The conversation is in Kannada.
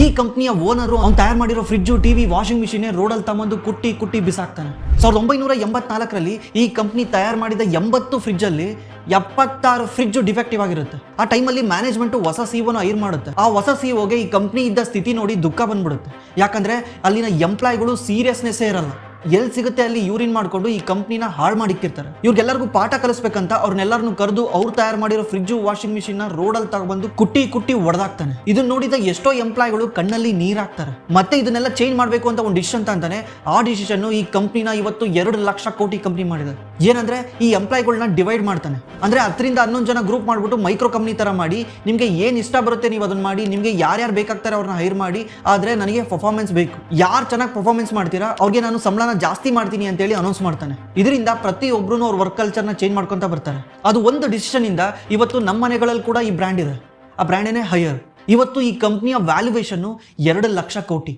ಈ ಕಂಪ್ನಿಯ ಓನರು ಅವ್ನು ತಯಾರು ಮಾಡಿರೋ ಫ್ರಿಡ್ಜು, ಟಿವಿ, ವಾಷಿಂಗ್ ಮಿಷಿನ್ ರೋಡಲ್ಲಿ ತಗೊಂಡು ಕುಟ್ಟಿ ಬಿಸಾಕ್ತಾನೆ. 1984ರಲ್ಲಿ ಈ ಕಂಪ್ನಿ ತಯಾರು ಮಾಡಿದ 80 ಫ್ರಿಡ್ಜಲ್ಲಿ 76 ಫ್ರಿಡ್ಜ್ ಡಿಫೆಕ್ಟಿವ್ ಆಗಿರುತ್ತೆ. ಆ ಟೈಮಲ್ಲಿ ಮ್ಯಾನೇಜ್ಮೆಂಟ್ ಹೊಸ ಸಿಒನ ಹೈರ್ ಮಾಡುತ್ತೆ. ಆ ಹೊಸ ಸಿಒಗೆ ಈ ಕಂಪ್ನಿ ಇದ್ದ ಸ್ಥಿತಿ ನೋಡಿ ದುಃಖ ಬಂದ್ಬಿಡುತ್ತೆ. ಯಾಕಂದ್ರೆ ಅಲ್ಲಿನ ಎಂಪ್ಲಾಯ್ಗಳು ಸೀರಿಯಸ್ನೆಸ್ಸೇ ಇರಲ್ಲ. ಎಲ್ಲಿ ಸಿಗುತ್ತೆ ಅಲ್ಲಿ ಯೂರಿನ್ ಮಾಡ್ಕೊಂಡು ಈ ಕಂಪ್ನಿನ ಹಾಳು ಮಾಡಿಕ್ಕಿರ್ತಾರೆ. ಇವ್ರಿಗೆಲ್ಲರಿಗೂ ಪಾಠ ಕಲಿಸ್ಬೇಕಂತ ಅವ್ರನ್ನೆಲ್ಲರನ್ನು ಕರೆದು ಅವ್ರು ತಯಾರು ಮಾಡಿರೋ ಫ್ರಿಡ್ಜು, ವಾಷಿಂಗ್ ಮಿಷಿನ್ ಹೊಡೆದಾಕ್ತಾನೆ. ಕುಟ್ಟಿ ಹೊಡೆದಾಕ್ತಾನೆ. ಇದನ್ನ ನೋಡಿದ ಎಷ್ಟೋ ಎಂಪ್ಲಾಯ್ಗಳು ಕಣ್ಣಲ್ಲಿ ನೀರಾಕ್ತಾರೆ. ಮತ್ತೆ ಇದನ್ನೆಲ್ಲ ಚೇಂಜ್ ಮಾಡಬೇಕು ಅಂತ ಒಂದು ಡಿಸಿಷನ್ ಅಂತಾನೆ. ಆ ಡಿಸಿಷನ್ ಈ ಕಂಪ್ನಿನ ಇವತ್ತು 2 ಲಕ್ಷ ಕೋಟಿ ಕಂಪ್ನಿ ಮಾಡಿದೆ. ಏನಂದ್ರೆ ಈ ಎಂಪ್ಲಾಯ್ಗಳನ್ನ ಡಿವೈಡ್ ಮಾಡ್ತಾನೆ. ಅಂದ್ರೆ 10ರಿಂದ 11 ಜನ ಗ್ರೂಪ್ ಮಾಡ್ಬಿಟ್ಟು ಮೈಕ್ರೋ ಕಂಪ್ನಿ ತರ ಮಾಡಿ, ನಿಮ್ಗೆ ಏನ್ ಇಷ್ಟ ಬರುತ್ತೆ ನೀವು ಅದನ್ನ ಮಾಡಿ, ನಿಮ್ಗೆ ಯಾರ್ಯಾರು ಬೇಕಾಗ್ತಾರೆ ಅವ್ರನ್ನ ಹೈರ್ ಮಾಡಿ, ಆದ್ರೆ ನನಗೆ ಪರ್ಫಾರ್ಮೆನ್ಸ್ ಬೇಕು, ಯಾರು ಚೆನ್ನಾಗಿ ಪರ್ಫಾರ್ಮೆನ್ಸ್ ಮಾಡ್ತೀರಾ ಅವ್ರಿಗೆ ನಾನು ಸಂಬಳ ಜಾಸ್ತಿ ಮಾಡ್ತೀನಿ ಅಂತ ಹೇಳಿ ಅನೌನ್ಸ್ ಮಾಡ್ತಾನೆ. ಇದರಿಂದ ಪ್ರತಿಯೊಬ್ಬರು ಅವ್ರ ವರ್ಕ್ ಕಲ್ಚರ್ನ ಚೇಂಜ್ ಮಾಡ್ಕೊಂತ ಬರ್ತಾರೆ. ಅದು ಒಂದು ಡಿಸಿಷನ್ ಇಂದ ಇವತ್ತು ನಮ್ಮ ಮನೆಗಳಲ್ಲಿ ಕೂಡ ಈ ಬ್ರ್ಯಾಂಡ್ ಇದೆ. ಆ ಬ್ರ್ಯಾಂಡ್ ಏನೇ ಹೈಯರ್. ಇವತ್ತು ಈ ಕಂಪ್ನಿಯ ವ್ಯಾಲ್ಯೂಯೇಷನ್ 2 ಲಕ್ಷ ಕೋಟಿ.